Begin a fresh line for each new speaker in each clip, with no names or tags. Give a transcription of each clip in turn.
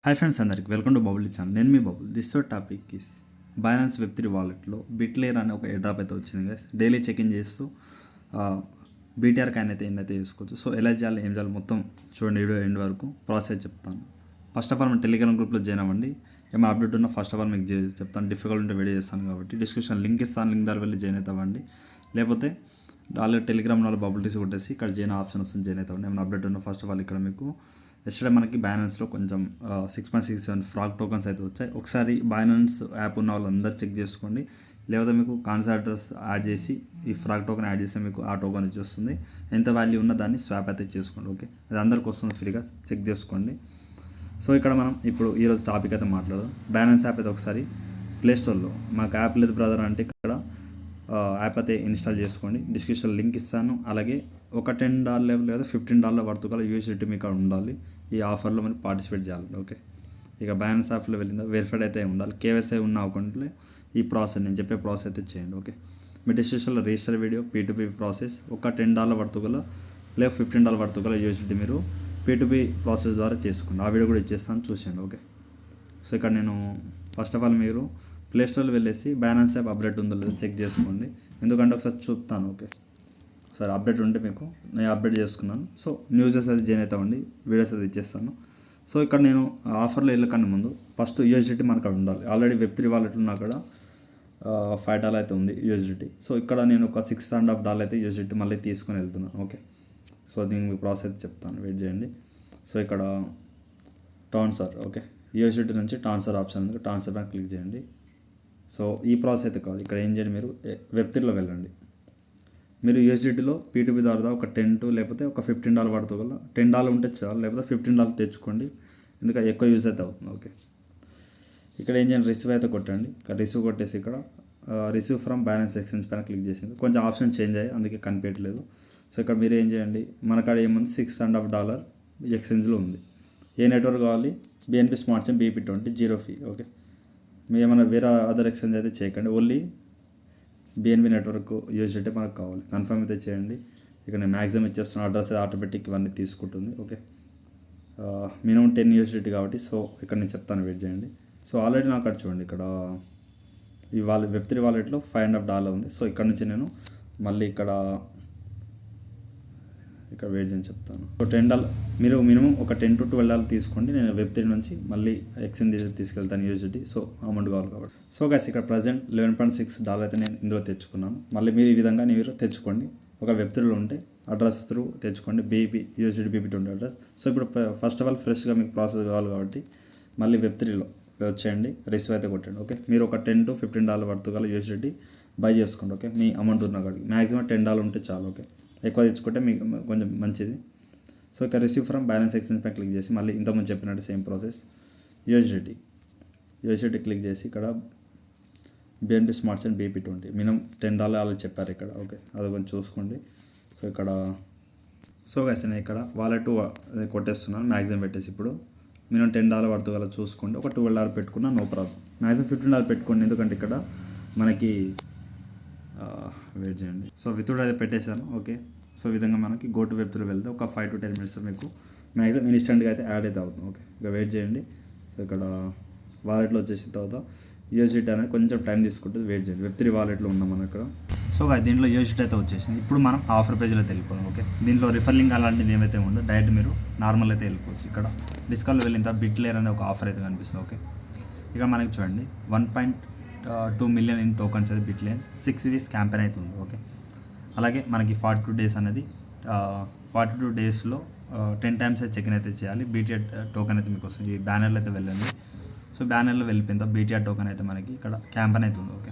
Hi friends, అందరికి welcome to Bubble channel. నేను మీ Bubble. This topic is Binance Web3 వాలెట్లో బిట్లేర్ అనే ఒక ఎయిర్ డ్రాప్ అయితే వచ్చింది గైస్. డైలీ చెక్ ఇన్ చేస్తూ బీటీఆర్ కాయిన్ అయితే ఎన్నైతే చేసుకోవచ్చు. సో ఎలా చేయాలి, ఏం చేయాలి మొత్తం చూడండి. వీడియో ఎండ్ వరకు ప్రాసెస్ చెప్తాను. ఫస్ట్ ఆఫ్ ఆల్ మన టెలిగ్రామ్ గ్రూప్లో జాయిన్ అవ్వండి. ఏమైనా అప్డేట్ ఉన్నా ఫస్ట్ ఆఫ్ ఆల్ మీకు చెప్తాను. డిఫికల్ట్ ఉంటే వీడియో చేస్తాను కాబట్టి డిస్క్రిప్షన్ లింక్ ఇస్తాను. లింక్ ద్వారా వెళ్ళి జాయిన్ అయితే అవ్వండి. లేకపోతే ఆల్రెడీ టెలిగ్రామ్ వాళ్ళు బబుల్ టీస్ కొట్టేసి ఇక్కడ జాయిన్ ఆప్షన్ వస్తుంది, జాయిన్ అయితే అవ్వండి. ఏమైనా అప్డేట్ ఉన్నా ఫస్ట్ ఆఫ్ ఆల్ ఇక్కడ మీకు ఎస్టర్డే మనకి బైనాన్స్లో కొంచెం 6.67 ఫ్రాగ్ టోకన్స్ అయితే వచ్చాయి. ఒకసారి బైనాన్స్ యాప్ ఉన్న వాళ్ళందరూ చెక్ చేసుకోండి. లేకపోతే మీకు కాన్సర్టర్స్ యాడ్ చేసి ఈ ఫ్రాగ్ టోకెన్ యాడ్ చేస్తే మీకు ఆ టోకెన్ వచ్చి వస్తుంది. ఎంత వాల్యూ ఉన్న దాన్ని స్వాప్ అయితే చేసుకోండి. ఓకే, అది అందరికి వస్తుంది, ఫ్రీగా చెక్ చేసుకోండి. సో ఇక్కడ మనం ఇప్పుడు ఈరోజు టాపిక్ అయితే మాట్లాడదాం. బైనాన్స్ యాప్ అయితే ఒకసారి ప్లేస్టోర్లో మాకు యాప్ లేదు బ్రదర్ అంటే ఇక్కడ యాప్ అయితే ఇన్స్టాల్ చేసుకోండి. డిస్క్రిప్షన్ లింక్ ఇస్తాను. అలాగే ఒక $10 లేదా $15 వర్త్ గల యూఎస్డిటీ మీకు ఉండాలి. ఈ ఆఫర్లో మీరు పార్టిసిపేట్ చేయాలి. ఓకే, ఇక బైనాన్స్ యాప్లో వెళ్ళిందా వెరిఫైడ్ అయితే ఉండాలి. కేవైసీ ఉన్న అకౌంట్లో ఈ ప్రాసెస్ నేను చెప్పే ప్రాసెస్ అయితే చేయండి. ఓకే, మీ డిస్క్రిప్షన్లో రిజిస్టర్ వీడియో P2P ప్రాసెస్ ఒక $10 వర్త్ గల లేదా $15 వర్త్ గల యూఎస్డిటీ మీరు P2P ప్రాసెస్ ద్వారా చేసుకోండి. ఆ వీడియో కూడా ఇచ్చేస్తాను, చూసేయండి. ఓకే, సో ఇక్కడ నేను ఫస్ట్ ఆఫ్ ఆల్ మీరు ప్లేస్టోర్లో వెళ్ళేసి బైనాన్స్ యాప్ అప్డేట్ ఉందో లేదో చెక్ చేసుకోండి. ఎందుకంటే ఒకసారి చూపుతాను. ఓకే, ఒకసారి అప్డేట్ ఉంటే మీకు నేను అప్డేట్ చేసుకున్నాను. సో న్యూసెస్ అది జాయిన్ అవుతామండి, వీడియోస్ అది ఇచ్చేస్తాను. సో ఇక్కడ నేను ఆఫర్లో వెళ్ళకన్నా ముందు ఫస్ట్ యూఎస్డిటీ మనకు అక్కడ ఉండాలి. ఆల్రెడీ వెబ్3 వాలెట్లో నా అక్కడ $5 అయితే ఉంది యూఎస్డిటీ. సో ఇక్కడ నేను ఒక $6.5 అయితే యూఎస్డిటీ మళ్ళీ తీసుకొని వెళ్తున్నాను. ఓకే, సో దీనికి ప్రాసెస్ అయితే చెప్తాను, వెయిట్ చేయండి. సో ఇక్కడ ట్రాన్స్ఫర్, ఓకే, యూఎస్డిటీ నుంచి ట్రాన్స్ఫర్ ఆప్షన్ ఉంది, ట్రాన్స్ఫర్ బ్యాంక్ క్లిక్ చేయండి. సో ఈ ప్రాసెస్ అయితే కాదు, ఇక్కడ ఏం చేయండి, మీరు వెబ్3లో వెళ్ళండి. మీరు యూఎస్డిటీలో P2P ద్వారా ఒక 10 లేకపోతే ఒక $15 పడుతుంది కదా. $10 ఉంటే చాలు, లేకపోతే $15 తెచ్చుకోండి, ఎందుకంటే ఎక్కువ యూజ్ అయితే అవుతుంది. ఓకే, ఇక్కడ ఏం చేయండి, రిసీవ్ అయితే కొట్టండి. ఇక్కడ రిసీవ్ కొట్టేసి ఇక్కడ రిసీవ్ ఫ్రమ్ బైనాన్స్ ఎక్స్చేంజ్ పైన క్లిక్ చేసింది. కొంచెం ఆప్షన్ చేంజ్ అయ్యాయి, అందుకే కనిపించట్లేదు. సో ఇక్కడ మీరు ఏం చేయండి, మనకాడ ఏముంది $6.5 ఎక్స్చేంజ్లో ఉంది. ఏ నెట్వర్క్ కావాలి, BNB smart chain BP20 0 fee. Okay, మీరు ఏమైనా వేరే అదర్ ఎక్స్చేంజ్ అయితే చేయకండి, ఓన్లీ BNB నెట్వర్క్ యూజ్ అయితే మనకు కావాలి. కన్ఫర్మ్ అయితే చేయండి. ఇక్కడ నేను మ్యాక్సిమం ఇచ్చేస్తున్న అడ్రస్ ఆటోమేటిక్ ఇవన్నీ తీసుకుంటుంది. ఓకే, మినిమం 10 USDT కాబట్టి. సో ఇక్కడ నేను చెప్తాను, వెయిట్ చేయండి. సో ఆల్రెడీ నాకు అక్కడ చూడండి, ఇక్కడ ఈ వెబ్3 వాలెట్లో $5.5 ఉంది. సో ఇక్కడ నుంచి నేను మళ్ళీ ఇక్కడ వెయిట్ చేయని చెప్తాను. సో $10 మీరు మినిమం ఒక $10 to $12 తీసుకోండి. నేను వెబ్3 నుంచి మళ్ళీ ఎక్స్చేంజ్ తీసుకెళ్తాను యూఎస్డిటీ. సో అమౌంట్ కావాలి కాబట్టి. సో గైస్ ఇక్కడ ప్రజెంట్ $11.6 అయితే నేను ఇందులో తెచ్చుకున్నాను. మళ్ళీ మీరు ఈ విధంగా మీరు తెచ్చుకోండి. ఒక వెబ్3లో ఉంటే అడ్రస్ త్రూ తెచ్చుకోండి, యూఎస్డిటీ BP20 అడ్రస్. సో ఇప్పుడు ఫస్ట్ ఆఫ్ ఆల్ ఫ్రెష్గా మీకు ప్రాసెస్ కావాలి కాబట్టి మళ్ళీ వెబ్3లో వచ్చేయండి, రిసీవ్ అయితే కొట్టండి. ఓకే, మీరు ఒక $10 to $15 వర్త్ గల యూఎస్డిటీ బై చేసుకోండి. ఓకే, మీ అమౌంట్ ఉన్న కాడికి మ్యాక్సిమం $10 ఉంటే చాలు. ఓకే, ఎక్కువ తెచ్చుకుంటే మీకు కొంచెం మంచిది. సో ఇక్కడ రిసీవ్ ఫ్రమ్ బైనాన్స్ ఎక్స్చేంజ్ పై క్లిక్ చేసి మళ్ళీ ఇంతకుముందు చెప్పినట్టు సేమ్ ప్రాసెస్ యూఎస్డిటీ క్లిక్ చేసి ఇక్కడ BNB smart chain BP20 minimum $10 అలా చెప్పారు ఇక్కడ. ఓకే, అది కొంచెం చూసుకోండి. సో ఇక్కడ గైస్ నేను ఇక్కడ వాలెట్ కొట్టేస్తున్నాను, మ్యాక్సిమం పెట్టేసి ఇప్పుడు మినిమం $10 వర్త్ గల చూసుకోండి. ఒక $12 పెట్టుకున్నా నో ప్రాబ్లం. మ్యాక్సిమం $15 పెట్టుకోండి, ఎందుకంటే ఇక్కడ మనకి వెయిట్ చేయండి. సో వితౌట్ అయితే పెట్టేశాను. ఓకే, సో ఈ విధంగా మనకి గో టు వెబ్3 వెళ్తే ఒక 5 to 10 minutes మీకు మ్యాక్సిమం ఇన్స్టెంట్గా అయితే యాడ్ అయితే అవుతుంది. ఓకే, ఇక వెయిట్ చేయండి. సో ఇక్కడ వాలెట్లో వచ్చేసిన తర్వాత యూఎస్డిటీ అనేది కొంచెం టైం తీసుకుంటుంది, వెయిట్ చేయండి. వెబ్3 వాలెట్లో ఉన్నాం మనం ఇక్కడ. సో దీంట్లో యూఎస్డిటీ అయితే వచ్చేసింది. ఇప్పుడు మనం ఆఫర్ పేజ్లో అయితే వెళ్ళిపోదాం. ఓకే, దీంట్లో రిఫర్ లింక్ అలాంటిది ఏమైతే ఉందో డైరెక్ట్ మీరు నార్మల్ అయితే వెళ్ళిపోవచ్చు. ఇక్కడ డిస్కౌంట్లో వెళ్ళిన తర్వాత బిట్లేర్ అనే ఒక ఆఫర్ అయితే కనిపిస్తుంది. ఓకే, ఇక మనకి చూడండి 1.2 million ఇన్ టోకన్స్ అయితే బిట్లేర్ 6 weeks క్యాంపెయిన్ అయితే ఉంది. ఓకే, అలాగే మనకి 42 days అనేది 42 daysలో 10 times అయితే చెక్ ఇన్ అయితే చేయాలి. BTR టోకెన్ అయితే మీకు వస్తుంది. ఈ బ్యానర్లో అయితే వెళ్ళండి. సో బ్యానర్లో వెళ్ళిపోయిన తర్వాత BTR టోకెన్ అయితే మనకి ఇక్కడ క్యాంపెయిన్ అయితే ఉంది. Okay,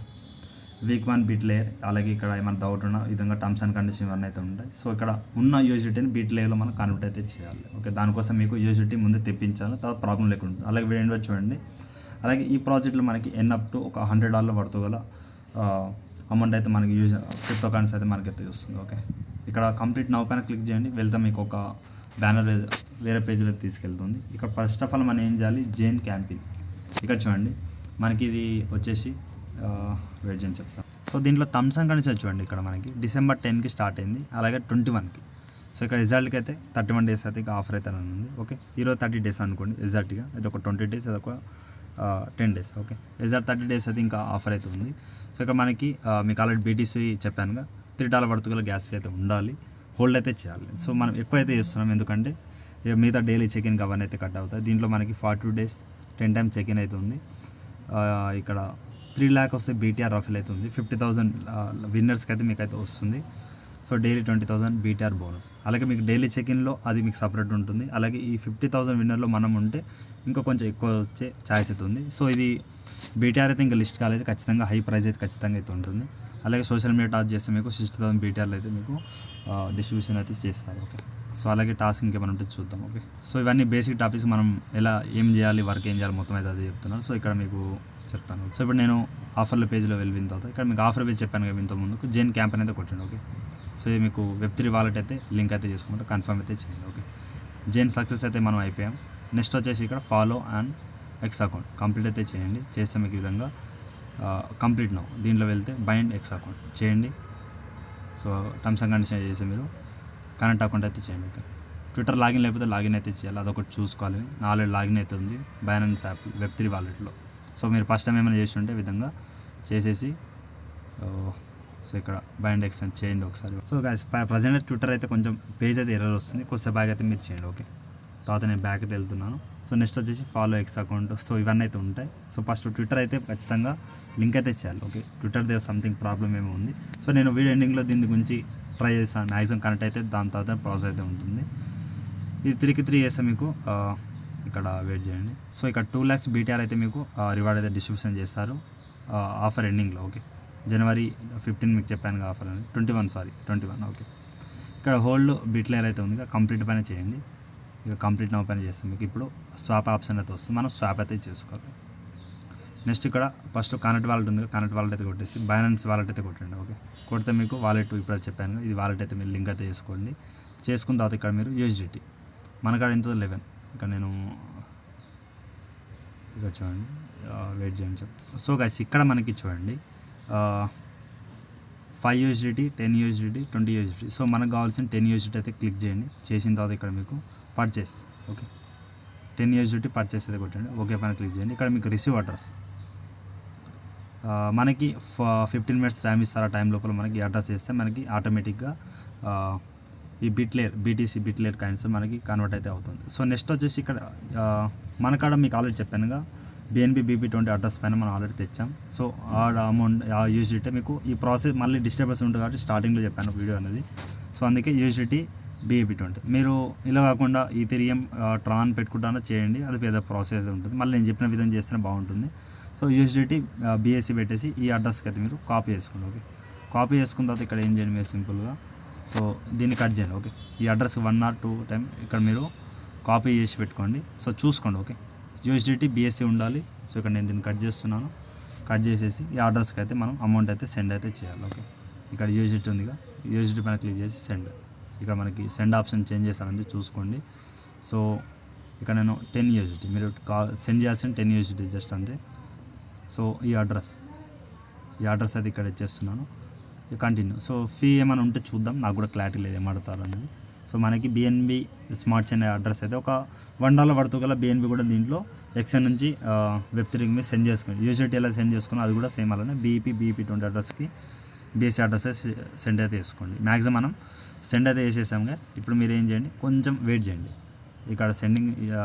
week 1 బిట్లేయర్. అలాగే ఇక్కడ ఏమైనా డౌట్ ఉన్న విధంగా టర్మ్స్ అండ్ కండిషన్ ఇవన్నీ అయితే ఉంటాయి. సో ఇక్కడ ఉన్న యూఎస్డిటీని బిట్లేయర్లో మనం కన్వర్ట్ అయితే చేయాలి. ఓకే, దానికోసం మీకు యూఎస్డిటీ ముందు తెప్పించాలి, తర్వాత ప్రాబ్లం లేకుండా ఉంటుంది. అలాగే వీడియో చూడండి. అలాగే ఈ ప్రాజెక్ట్లో మనకి అప్ టు ఒక $100 వర్త్ గల అమౌంట్ అయితే మనకి క్రిప్టో కరెన్సీ అయితే మనకి అయితే వస్తుంది. ఓకే, ఇక్కడ కంప్లీట్ నౌ పైన క్లిక్ చేయండి, వెళ్తే మీకు ఒక బ్యానర్ వేరే పేజ్లో తీసుకెళ్తుంది. ఇక్కడ ఫస్ట్ ఆఫ్ ఆల్ మనం ఏం చేయాలి, జైన్ క్యాంపింగ్. ఇక్కడ చూడండి మనకి ఇది వచ్చేసి వెయిట్ చేయని చెప్తాను. సో దీంట్లో టర్మ్స్ అండ్ కండిషన్స్ చూడండి. ఇక్కడ మనకి December 10కి స్టార్ట్ అయింది, అలాగే 21కి. సో ఇక్కడ రిజల్ట్కి అయితే 31 days అయితే ఇక ఆఫర్ అయితే ఉంది. ఓకే, ఈరోజు 30 days అనుకోండి ఎగ్జాక్ట్గా, ఇది ఒక 20 days, ఇది ఒక 10 days. ఓకే, ఎగ్జాక్ట్ 30 days అయితే ఇంకా ఆఫర్ అయితే ఉంది. సో ఇక్కడ మనకి మీకు ఆల్రెడీ బీటీసీ చెప్పానుగా, $3 వర్త్ గల గ్యాస్ ఫీ అయితే ఉండాలి, హోల్డ్ అయితే చేయాలి. సో మనం ఎక్కువ అయితే చేస్తున్నాం, ఎందుకంటే ఇక మిగతా డైలీ చెక్ ఇన్ అవన్నీ అయితే కట్ అవుతాయి. దీంట్లో మనకి 42 days 10 times చెక్ ఇన్ అయితే ఉంది. ఇక్కడ 3 lakh వస్తే బీటీఆర్ రాఫిల్ అయితే ఉంది. 50,000 విన్నర్స్కి అయితే మీకు అయితే వస్తుంది. So daily 20,000 BTR bonus. అలాగే మీకు డైలీ చెక్ ఇన్లో అది మీకు సపరేట్ ఉంటుంది. అలాగే ఈ 50,000 విన్నర్లో మనం ఉంటే ఇంకా కొంచెం ఎక్కువ వచ్చే ఛాయిస్ అయితే ఉంది. సో ఇది బీటీఆర్ అయితే ఇంకా లిస్ట్ కాలేదు, ఖచ్చితంగా హై ప్రైస్ అయితే ఖచ్చితంగా అయితే ఉంటుంది. అలాగే సోషల్ మీడియా టాస్క్ చేస్తే మీకు 60,000 బీటీఆర్లు అయితే మీకు డిస్ట్రిబ్యూషన్ అయితే చేస్తారు. ఓకే, సో అలాగే టాస్క్ ఇంకేమైనా ఉంటే చూద్దాం. ఓకే, సో ఇవన్నీ బేసిక్ టాపిక్స్, మనం ఎలా ఏం చేయాలి, వర్క్ ఏం చేయాలి మొత్తం అయితే అదే చెప్తున్నాను. సో ఇక్కడ మీకు చెప్తాను. సో ఇప్పుడు నేను ఆఫర్ల పేజ్లో వెళ్ళిన తర్వాత ఇక్కడ మీకు ఆఫర్ పేజ్ చెప్పాను కదా ఇంత ముందుకు, జెన్ క్యాంపెయిన్ అయితే కొట్టండి. ఓకే, సో ఇది మీకు Web3 వాలెట్ అయితే లింక్ అయితే చేసుకుంటే కన్ఫర్మ్ అయితే చేయండి. ఓకే, జెన్ సక్సెస్ అయితే మనం అయిపోయాం. నెక్స్ట్ వచ్చేసి ఇక్కడ follow and X account complete అయితే చేయండి. చేస్తే మీకు ఈ విధంగా కంప్లీట్ నౌ దీంట్లో వెళ్తే బైండ్ ఎక్స్ అకౌంట్ చేయండి. సో టర్మ్స్ అండ్ కండిషన్ చేసి మీరు కరెంట్ అకౌంట్ అయితే చేయండి. ఓకే, ట్విట్టర్ లాగిన్ లేకపోతే లాగిన్ అయితే చేయాలి, అదొకటి చూసుకోవాలి. ఆల్రెడీ లాగిన్ అయితే ఉంది బైనాన్స్ యాప్ Web3 వాలెట్లో. సో మీరు ఫస్ట్ టైం ఏమైనా చేసి ఉంటే విధంగా చేసేసి సో ఇక్కడ బైండ్ ఎక్స్టెండ్ చేయండి ఒకసారి. సో గైస్ ప్రజెంట్ ట్విట్టర్ అయితే కొంచెం పేజ్ అయితే ఎర్రర్ వస్తుంది, కొద్దిసేపు బ్యాక్ అయితే మీరు చేయండి. ఓకే, తర్వాత నేను బ్యాక్ అయితే వెళ్తున్నాను. సో నెక్స్ట్ వచ్చేసి ఫాలో ఎక్స్ అకౌంట్. సో ఇవన్నీ అయితే ఉంటాయి. సో ఫస్ట్ ట్విట్టర్ అయితే ఖచ్చితంగా లింక్ అయితే చేయాలి. ఓకే, ట్విట్టర్ దగ్గర సంథింగ్ ప్రాబ్లం ఏమో ఉంది. సో నేను వీడియో ఎండింగ్లో దీని గురించి ట్రై చేస్తాను, మ్యాక్సిమం కనెక్ట్ అయితే దాని తర్వాత ప్రాసెస్ అయితే ఉంటుంది. ఇది 3 చేస్తే మీకు ఇక్కడ వెయిట్ చేయండి. సో ఇక్కడ 2 lakhs బీటీఆర్ అయితే మీకు రివార్డ్ అయితే డిస్ట్రిబ్యూషన్ చేస్తారు ఆఫర్ ఎండింగ్లో. ఓకే, January 15 మీకు చెప్పాను ఆఫర్ అని, 21. ఓకే, ఇక్కడ హోల్డ్ బిట్లేర్ అయితే ఉంది, కంప్లీట్ పైన చేయండి. ఇక కంప్లీట్ నౌ పైన చేస్తాం. మీకు ఇప్పుడు స్వాప్ ఆప్షన్ అయితే వస్తుంది, మనం స్వాప్ అయితే చేసుకోవాలి. నెక్స్ట్ ఇక్కడ ఫస్ట్ కనెక్ట్ వాలెట్ ఉంది, కనెక్ట్ వాలెట్ అయితే కొట్టేసి బైనాన్స్ వాలెట్ అయితే కొట్టండి. ఓకే, కొడితే మీకు వాలెట్ ఇప్పుడు చెప్పాను ఇది వాలెట్ అయితే మీరు లింక్ అయితే చేసుకోండి. చేసుకున్న తర్వాత ఇక్కడ మీరు USDT మనకాడ ఎంత 11. ఇక్కడ నేను ఇక్కడ చూడండి, వెయిట్ చేయండి. సో గైస్ ఇక్కడ మనకి చూడండి 5 USDT 10 USDT 20 USDT. సో మనకు కావాల్సిన 10 USDT అయితే క్లిక్ చేయండి. చేసిన తర్వాత ఇక్కడ మీకు పర్చేస్. ఓకే, 10 USDT పర్చేస్ అయితే కొట్టండి. ఓకే పైన క్లిక్ చేయండి. ఇక్కడ మీకు రిసీవ్ అడ్రస్ మనకి 15 minutes టైం ఇస్తారు. ఆ టైం లోపల మనకి అడ్రస్ చేస్తే మనకి ఆటోమేటిక్గా ఈ BTC బిట్లేర్ కాయిన్స్ మనకి కన్వర్ట్ అయితే అవుతుంది. సో నెక్స్ట్ వచ్చేసి ఇక్కడ మనకాడ మీకు ఆల్రెడీ చెప్పానుగా BNB BP20 అడ్రస్ పైన మనం ఆల్రెడీ తెచ్చాం. సో ఆ అమౌంట్ USDT మీకు ఈ ప్రాసెస్ మళ్ళీ డిస్టర్బెన్స్ ఉంటుంది కాబట్టి స్టార్టింగ్లో చెప్పాను వీడియో అనేది. సో అందుకే USDT BP20 మీరు ఇలా కాకుండా ఈథెరియం ట్రాన్ పెట్టుకుంటానో చేయండి, అది పెద్ద ప్రాసెస్ ఉంటుంది. మళ్ళీ నేను చెప్పిన విధంగా చేస్తేనే బాగుంటుంది. సో USDT BSC పెట్టేసి ఈ అడ్రస్కి అయితే మీరు కాపీ చేసుకోండి. ఓకే, కాపీ చేసుకున్న తర్వాత ఇక్కడ ఏం చేయండి మీరు సింపుల్గా, సో దీన్ని కట్ చేయండి. ఓకే, ఈ అడ్రస్కి 1 or 2 టైం ఇక్కడ మీరు కాపీ చేసి పెట్టుకోండి. సో చూసుకోండి. ఓకే, USDT BSC ఉండాలి. సో ఇక్కడ నేను దీన్ని కట్ చేస్తున్నాను. కట్ చేసేసి ఈ అడ్రస్కి అయితే మనం అమౌంట్ అయితే సెండ్ అయితే చేయాలి. ఓకే, ఇక్కడ USDT ఉందిగా, USDT పైన క్లిక్ చేసి సెండ్. ఇక్కడ మనకి సెండ్ ఆప్షన్ చేంజ్ చేస్తానంటే చూసుకోండి. సో ఇక్కడ నేను 10 USDT మీరు సెండ్ చేయాల్సిన 10 USDT జస్ట్ అంతే. సో ఈ అడ్రస్ అయితే ఇక్కడ ఇచ్చేస్తున్నాను. కంటిన్యూ. సో ఫీ ఏమైనా ఉంటే చూద్దాం, నాకు కూడా క్లారిటీ లేదు ఏమడతారు అనేది. సో మనకి BNB స్మార్ట్ చైన్ అడ్రస్ అయితే ఒక $1 పడుతూ గల BNB కూడా దీంట్లో ఎక్స్ఎన్ నుంచి Web3 మీద సెండ్ చేసుకుని USDT ఎలా సెండ్ చేసుకుని అది కూడా సేమ్ అలానే BP20 అడ్రస్కి BSC అడ్రస్ సెండ్ అయితే చేసుకోండి. మ్యాక్సిమం మనం సెండ్ అయితే చేసేసాం కదా. ఇప్పుడు మీరు ఏం చేయండి, కొంచెం వెయిట్ చేయండి. ఇక్కడ సెండింగ్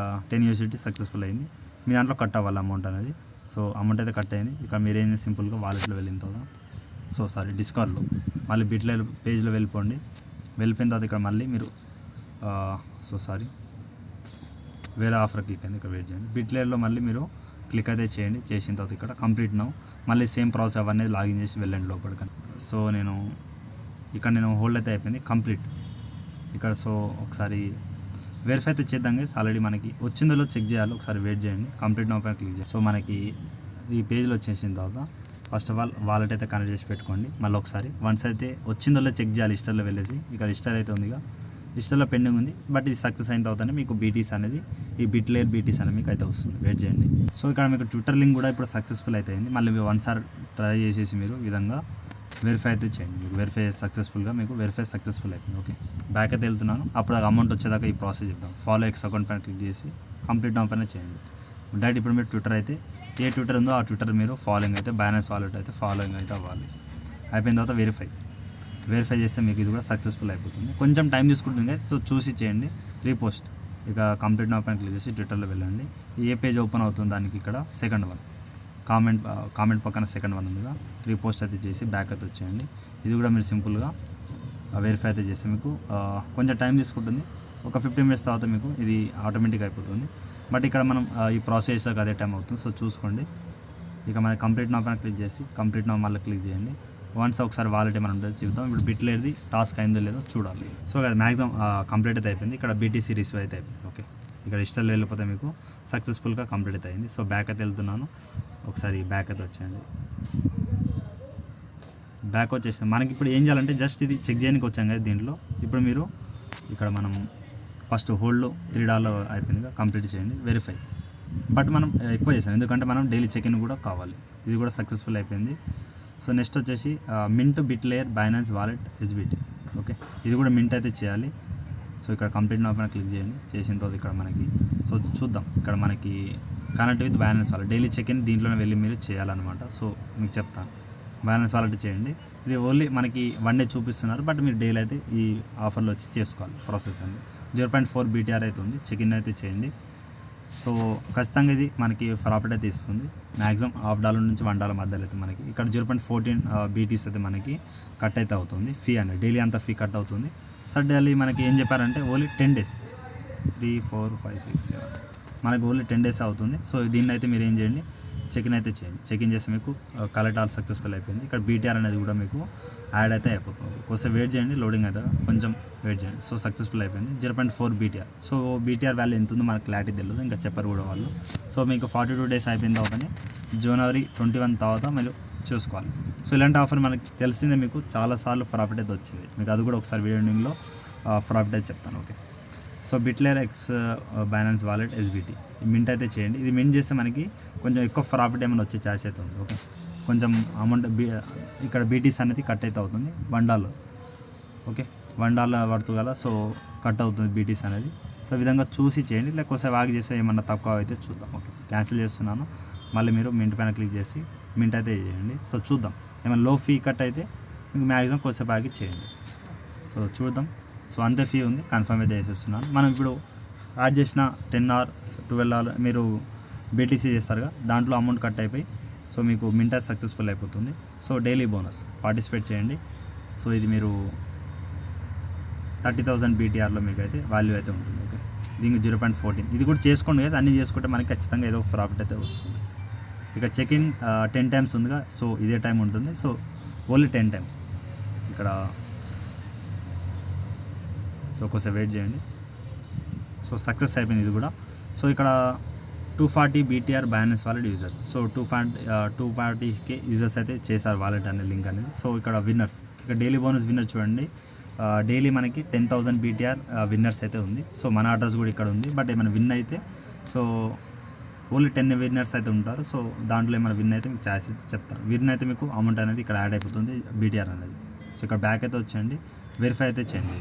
10 USDT సక్సెస్ఫుల్ అయింది. మీ దాంట్లో కట్ అవ్వాలి అమౌంట్ అనేది. సో అమౌంట్ అయితే కట్ అయింది. ఇక్కడ మీరేం సింపుల్గా వాలెట్లో వెళ్ళిన తర్వాత డిస్కవర్లో మళ్ళీ బిట్లేర్ పేజ్లో వెళ్ళిపోండి. వెళ్ళిపోయిన తర్వాత ఇక్కడ మళ్ళీ మీరు వేరే ఆఫర్ క్లిక్ అయింది, ఇక్కడ వెయిట్ చేయండి. బిట్లేర్లో మళ్ళీ మీరు క్లిక్ అయితే చేయండి. చేసిన తర్వాత ఇక్కడ కంప్లీట్ నౌ మళ్ళీ సేమ్ ప్రాసెస్ అవన్నీ లాగిన్ చేసి వెళ్ళండి లోపలికి. సో ఇక్కడ నేను హోల్డ్ అయితే అయిపోయింది కంప్లీట్. ఇక్కడ సో ఒకసారి వెరిఫై అయితే చేద్దాం గైస్. ఆల్రెడీ మనకి వచ్చిందో చెక్ చేయాలి, ఒకసారి వెయిట్ చేయండి. కంప్లీట్ నౌ పైన క్లిక్ చేయండి. సో మనకి ఈ పేజ్లో వచ్చేసిన తర్వాత ఫస్ట్ ఆఫ్ ఆల్ వాలెట్ అయితే కనెక్ట్ చేసి పెట్టుకోండి. మళ్ళీ ఒకసారి వన్స్ అయితే వచ్చిందో చెక్ చేయాలి. హిస్టర్లో వెళ్ళేసి ఇక్కడ హిస్టర్ అయితే ఉందిగా, హిస్టర్లో పెండింగ్ ఉంది. బట్ ఇది సక్సెస్ అయిన తర్వాతనే మీకు BTC అనేది ఈ బిట్లేర్ BTC అనేది మీకు అయితే వస్తుంది. వెయిట్ చేయండి. సో ఇక్కడ మీకు ట్విట్టర్ లింక్ కూడా ఇప్పుడు సక్సెస్ఫుల్ అయితే అయింది. మళ్ళీ వన్స్ ట్రై చేసేసి మీరు ఈ విధంగా వెరిఫై అయితే చేయండి. మీకు వెరిఫై సక్సెస్ఫుల్గా మీకు వెరిఫై సక్సెస్ఫుల్ అయిపోయింది. ఓకే, బ్యాక్ అయితే వెళ్తున్నాను. అప్పుడు అమౌంట్ వచ్చేదాకా ఈ ప్రాసెస్ చెప్తాం. ఫాలో ఎక్స్ అకౌంట్ పైన క్లిక్ చేసి కంప్లీట్ నౌ పైన చేయండి. డైరెక్ట్ ఇప్పుడు మీరు ట్విట్టర్ అయితే ఏ ట్విట్టర్ ఉందో ఆ ట్విట్టర్ మీరు ఫాలోయింగ్ అయితే బైనాన్స్ వాలెట్ అయితే ఫాలోయింగ్ అయితే అవ్వాలి. అయిపోయిన తర్వాత వెరిఫై చేస్తే మీకు ఇది కూడా సక్సెస్ఫుల్ అయిపోతుంది. కొంచెం టైం తీసుకుంటుంది, సో చూసి చేయండి. రీపోస్ట్ ఇక కంప్లీట్ నౌ పైన క్లిక్ చేసి ట్విట్టర్లో వెళ్ళండి. ఏ పేజ్ ఓపెన్ అవుతుంది దానికి ఇక్కడ సెకండ్ వన్ కామెంట్ పక్కన సెకండ్ వన్ ఉందిగా, రీపోస్ట్ అయితే చేసి బ్యాక్ అయితే వచ్చేయండి. ఇది కూడా మీరు సింపుల్గా వెరిఫై అయితే చేస్తే మీకు కొంచెం టైం తీసుకుంటుంది. ఒక 15 మినిట్స్ తర్వాత మీకు ఇది ఆటోమేటిక్ అయిపోతుంది. బట్ ఇక్కడ మనం ఈ ప్రాసెస్ అదే టైం అవుతుంది, సో చూసుకోండి. ఇక మన కంప్లీట్ నౌ పైన క్లిక్ చేసి కంప్లీట్ నౌ మళ్ళీ క్లిక్ చేయండి. వన్స్ ఒకసారి వాలెట్ ఏమైనా ఉంటుంది చూద్దాం. ఇప్పుడు బిట్లేది టాస్క్ అయిందో లేదో చూడాలి. సో అది మ్యాక్సిమం కంప్లీట్ అయితే అయిపోయింది. ఇక్కడ బీటీసీ రిసీవ్ అయితే అయిపోయింది. ఓకే, ఇక్కడ రిజిస్టర్లో వెళ్ళిపోతే మీకు సక్సెస్ఫుల్గా కంప్లీట్ అయితే అయింది. సో బ్యాక్ అయితే వెళ్తున్నాను. ఒకసారి బ్యాక్ అయితే వచ్చేయండి. బ్యాక్ వచ్చేస్తే మనకి ఇప్పుడు ఏం చేయాలంటే జస్ట్ ఇది చెక్ చేయడానికి వచ్చాం కదా దీంట్లో. ఇప్పుడు మీరు ఇక్కడ మనం ఫస్ట్ హోల్డ్లో $3 అయిపోయిందిగా, కంప్లీట్ చేయండి. వెరిఫై బట్ మనం ఎక్కువ చేసాం ఎందుకంటే మనం డైలీ చెక్ ఇన్ కూడా కావాలి. ఇది కూడా సక్సెస్ఫుల్ అయిపోయింది. సో నెక్స్ట్ వచ్చేసి mint Bitlayer Binance wallet SBT. Okay, ఇది కూడా మింట్ అయితే చేయాలి. సో ఇక్కడ కంప్లీట్ నౌ పైన క్లిక్ చేయండి. చేసిన తర్వాత ఇక్కడ మనకి సో చూద్దాం, ఇక్కడ మనకి connect with Binance wallet daily check in దీంట్లోనే వెళ్ళి మీరు చేయాలన్నమాట. సో మీకు చెప్తాను, బైనాన్స్ వాలెట్ చేయండి. ఇది ఓన్లీ మనకి 1 డే చూపిస్తున్నారు, బట్ మీరు డైలీ అయితే ఈ ఆఫర్లో వచ్చి చేసుకోవాలి. ప్రాసెస్ అండి 0.4 BTR అయితే ఉంది. చెక్ ఇన్ అయితే చేయండి. సో ఖచ్చితంగా ఇది మనకి ప్రాఫిట్ అయితే ఇస్తుంది. మ్యాక్సిమం $1 నుంచి $1 మధ్యలో అయితే మనకి ఇక్కడ 0.14 BTs అయితే మనకి కట్ అయితే అవుతుంది. ఫీ అనేది డైలీ అంత ఫీ కట్ అవుతుంది. సార్ డైలీ మనకి ఏం చెప్పారంటే ఓన్లీ 10 days 3, 4, 5, 6, 7 మనకి ఓన్లీ 10 days అవుతుంది. సో దీన్ని అయితే మీరు ఏం చేయండి, చెక్ ఇన్ అయితే చేయండి. చెక్ ఇన్ చేస్తే మీకు కలెక్ట్ ఆల్ సక్సెస్ఫుల్ అయిపోయింది. ఇక్కడ BTR అనేది కూడా మీకు యాడ్ అయితే అయిపోతుంది. కొంచెం వెయిట్ చేయండి, లోడింగ్ అయితే కొంచెం వెయిట్ చేయండి. సో సక్సెస్ఫుల్ అయిపోయింది. 0.4 BTR. సో BTR వాల్యూ ఎంత ఉందో మనకు క్లారిటీ తెలియదు, ఇంకా చెప్పరు కూడా వాళ్ళు. సో మీకు 42 days అయిపోయిన తర్వాతనే January 21 తర్వాత మీరు చూసుకోవాలి. సో ఇలాంటి ఆఫర్ మనకి తెలిసిందే, మీకు చాలాసార్లు ప్రాఫిట్ అయితే వచ్చింది. మీకు అది కూడా ఒకసారి వీడియో ఎండింగ్లో ప్రాఫిట్ అయితే చెప్తాను. Okay, so Bitlayer X Binance wallet SBT mint అయితే చేయండి. ఇది మింట్ చేస్తే మనకి కొంచెం ఎక్కువ ప్రాఫిట్ ఏమైనా వచ్చే ఛాన్స్ అయితే ఉంది. ఓకే, కొంచెం అమౌంట్ ఇక్కడ బీటీస్ అనేది కట్ అయితే అవుతుంది $1. ఓకే, $1 పడుతుంది కదా, సో కట్ అవుతుంది బీటీస్ అనేది. సో ఈ విధంగా చూసి చేయండి, లేకపోతే వాగ్ చేస్తే ఏమన్నా తక్కువ అయితే చూద్దాం. ఓకే, క్యాన్సిల్ చేస్తున్నాను. మళ్ళీ మీరు మింట్ పైన క్లిక్ చేసి మింట్ అయితే చేయండి. సో చూద్దాం, ఏమైనా లో ఫీ కట్ అయితే మీకు మ్యాక్సిమం కొద్దిసేపు ఆగి చేయండి. సో చూద్దాం. సో అంతే ఫీ ఉంది, కన్ఫర్మ్ అయితే చేసేస్తున్నాను. మనం ఇప్పుడు యాడ్ చేసిన 10 or 12 మీరు బీటీసీ చేస్తారుగా, దాంట్లో అమౌంట్ కట్ అయిపోయి సో మీకు మింట్ సక్సెస్ఫుల్ అయిపోతుంది. సో డైలీ బోనస్ పార్టిసిపేట్ చేయండి. సో ఇది మీరు 30,000 BTRలో మీకు అయితే వాల్యూ అయితే ఉంటుంది. ఓకే, దీనికి 0.14 ఇది కూడా చేసుకోండి కదా, అన్నీ చేసుకుంటే మనకి ఖచ్చితంగా ఏదో ప్రాఫిట్ అయితే వస్తుంది. ఇక్కడ చెక్ ఇన్ 10 times ఉందిగా, సో ఇదే టైం ఉంటుంది. సో ఓన్లీ 10 times ఇక్కడ. సో కొంచెం వెయిట్ చేయండి. సో సక్సెస్ అయిపోయింది ఇది కూడా. సో ఇక్కడ 240 BTR Binance wallet users. So 240K users అయితే చేశారు వాలెట్ అనే లింక్ అనేది. సో ఇక్కడ విన్నర్స్, ఇక్కడ డైలీ బోనస్ విన్నర్ చూడండి. డైలీ మనకి 10,000 BTR విన్నర్స్ అయితే ఉంది. సో మన అడ్రస్ కూడా ఇక్కడ ఉంది. బట్ ఏమైనా విన్ అయితే సో ఓన్లీ 10 విన్నర్స్ అయితే ఉంటారు. సో దాంట్లో ఏమైనా విన్ అయితే మీకు ఛాయిస్ అయితే చెప్తాను. విన్ అయితే మీకు అమౌంట్ అనేది ఇక్కడ యాడ్ అయిపోతుంది BTR అనేది. సో ఇక్కడ బ్యాక్ అయితే వచ్చేయండి, వెరిఫై అయితే చేయండి.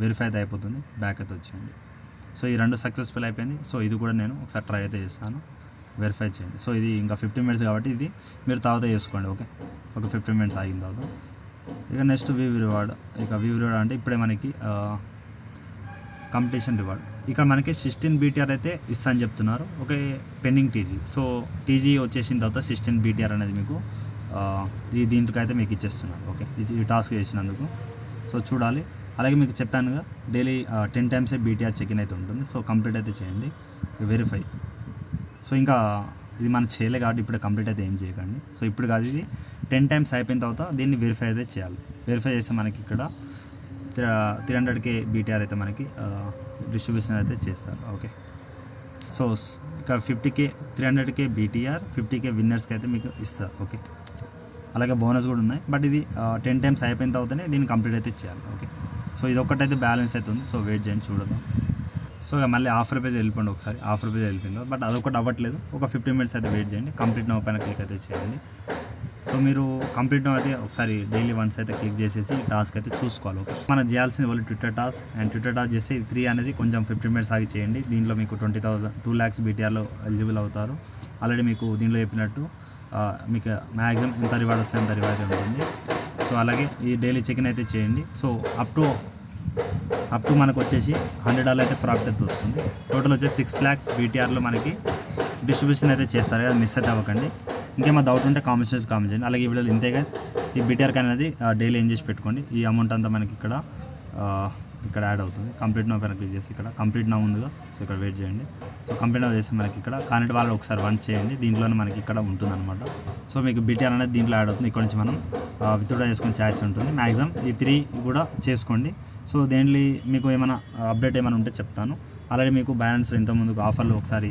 వెరిఫై అయితే అయిపోతుంది, బ్యాక్ అయితే వచ్చేయండి. సో ఈ 2 సక్సెస్ఫుల్ అయిపోయింది. సో ఇది కూడా నేను ఒకసారి ట్రై అయితే చేస్తాను. వెరిఫై చేయండి. సో ఇది ఇంకా 15 minutes కాబట్టి ఇది మీరు తర్వాత చేసుకోండి. ఓకే, ఒక 15 minutes ఆగిన తర్వాత ఇక నెక్స్ట్ వ్యూ రివార్డ్. ఇక వ్యూ రివార్డ్ అంటే ఇప్పుడే మనకి కాంపిటీషన్ రివార్డ్. ఇక్కడ మనకి 16 BTR అయితే ఇస్తా అని చెప్తున్నారు. Okay, pending TG. So TG వచ్చేసిన తర్వాత 16 BTR అనేది మీకు దీంట్లో అయితే మీకు ఇచ్చేస్తున్నారు. ఓకే, ఈ టాస్క్ చేసినందుకు. సో చూడాలి. అలాగే మీకు చెప్పానుగా daily 10 times BTR check in అయితే ఉంటుంది. సో కంప్లీట్ అయితే చేయండి. వెరిఫై. సో ఇంకా ఇది మనం చేయలే కాబట్టి ఇప్పుడు కంప్లీట్ అయితే ఏం చేయకండి. సో ఇప్పుడు కాదు, ఇది 10 times అయిపోయిన తర్వాత దీన్ని వెరిఫై అయితే చేయాలి. వెరిఫై చేస్తే మనకి ఇక్కడ 300K BTR అయితే మనకి డిస్ట్రిబ్యూషన్ అయితే చేస్తారు. ఓకే, సో ఇక్కడ 300K BTR 50K విన్నర్స్కి అయితే మీకు ఇస్తారు. ఓకే, అలాగే బోనస్ కూడా ఉన్నాయి. బట్ ఇది 10 times అయిపోయిన తర్వాతనే దీన్ని కంప్లీట్ అయితే చేయాలి. ఓకే, సో ఇది ఒక్కటైతే బ్యాలెన్స్ అవుతుంది. సో వెయిట్ చేయండి, చూడదాం. సో ఇక మళ్ళీ ఆఫర్ పేజ్ వెళ్ళిపోండి. ఒకసారి ఆఫర్ పేజ్ వెళ్ళిపోయింది, బట్ అదొకటి అవ్వట్లేదు. ఒక 15 minutes అయితే వెయిట్ చేయండి. కంప్లీట్ నౌ పైన క్లిక్ అయితే చేయండి. సో మీరు కంప్లీట్ అయితే ఒకసారి డైలీ వన్స్ అయితే క్లిక్ చేసేసి టాస్క్ అయితే చూసుకోవాలి. ఓకే, మనం చేయాల్సింది వాళ్ళు Twitter task. And Twitter task చేస్తే 3 అనేది కొంచెం 15 మినిట్స్ ఆగి చేయండి. దీంట్లో మీకు 2 lakhs BTRలో ఎలిజిబుల్ అవుతారు. ఆల్రెడీ మీకు దీనిలో చెప్పినట్టు మీకు మ్యాక్సిమం ఎంత రివార్డ్ వస్తే అంత రివార్డ్ ఉంటుంది. సో అలాగే ఈ డైలీ చెకిన్ అయితే చేయండి. సో అప్ టు మనకు వచ్చేసి $100 అయితే ప్రాఫిట్ అయితే వస్తుంది. టోటల్ వచ్చేసి 6 lakhs BTRలో మనకి డిస్ట్రిబ్యూషన్ అయితే చేస్తారు కదా, మిస్ అయితే అవ్వకండి. ఇంకేమో డౌట్ ఉంటే కామెంట్ చేయండి. అలాగే ఈ వీడియోలో ఇంతే గైస్. ఈ BTR అనేది డైలీ ఏం చేసి పెట్టుకోండి. ఈ అమౌంట్ అంతా మనకి ఇక్కడ యాడ్ అవుతుంది. కంప్లీట్ నౌ పైన క్లిక్ చేసి ఇక్కడ కంప్లీట్ నౌ ఉందిగా, సో ఇక్కడ వెయిట్ చేయండి. సో కంప్లీట్ నౌ చేస్తే మనకి ఇక్కడ కానెట్ వాళ్ళు ఒకసారి వన్స్ చేయండి. దీంట్లోనే మనకి ఇక్కడ ఉంటుందన్నమాట. సో మీకు BTR అనేది దీంట్లో యాడ్ అవుతుంది. ఇక్కడ నుంచి మనం విత్డ్రా చేసుకునే ఛాయిస్ ఉంటుంది. మ్యాక్సిమం ఈ 3 కూడా చేసుకోండి. సో దేంట్లో మీకు ఏమైనా అప్డేట్ ఏమైనా ఉంటే చెప్తాను. అలాగే మీకు బ్యాలెన్స్ ఇంతకుముందుకు ఆఫర్లు ఒకసారి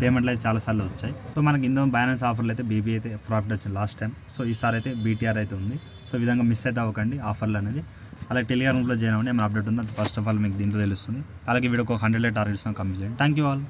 పేమెంట్లు అయితే చాలాసార్లు వచ్చాయి. సో మనకి ఇంత బ్యాలెన్స్ ఆఫర్లు అయితే BB అయితే ప్రాఫిట్ వచ్చింది లాస్ట్ టైం. సో ఈసారి అయితే BTR అయితే ఉంది. సో ఈ విధంగా మిస్ అయితే అవ్వకండి ఆఫర్లు అనేది. అలాగే టెలిగ్రామ్ గ్రూప్లో జాయిన్ అవ్వండి. ఏమైనా అప్డేట్ ఉందో ఫస్ట్ ఆఫ్ ఆల్ మీకు దీంట్లో తెలుస్తుంది. అలాగే వీడియోకి 100 టార్గెట్స్ కంప్లీట్ చేయండి. Thank you all.